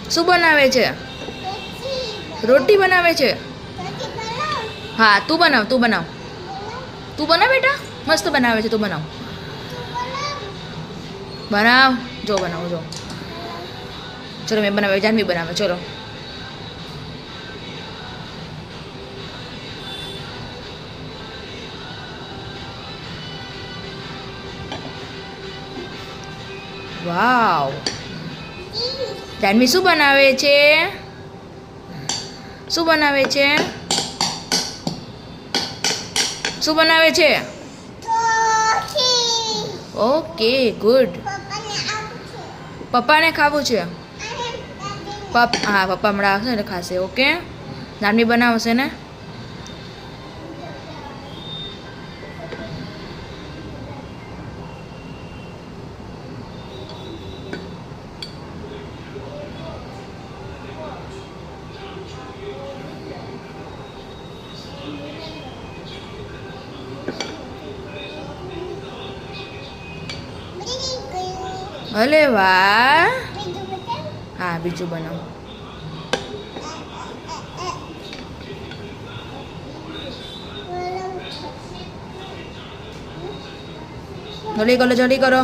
શું બનાવે છે? રોટી બનાવે છે. હા તું બનાવ તું બનાવ તું બનાવ બેટા. મસ્ત બનાવે છે તું બનાવ બનાવ જો બનાવો જો. ચલો મેં બનાવે જાનવી બનાવે ચલો. વાવ જાનવી શું બનાવે છે? શું બનાવે છે? શું બનાવે છે? Okay good. પપ્પાને ખાવું છે. હા પપ્પા હમણાં આવશે ને ખાશે. ઓકે જાનવી બનાવશે ને. ભલે વાહ. હા બીજું બનાવો. જલ્દી કરો જલ્દી કરો.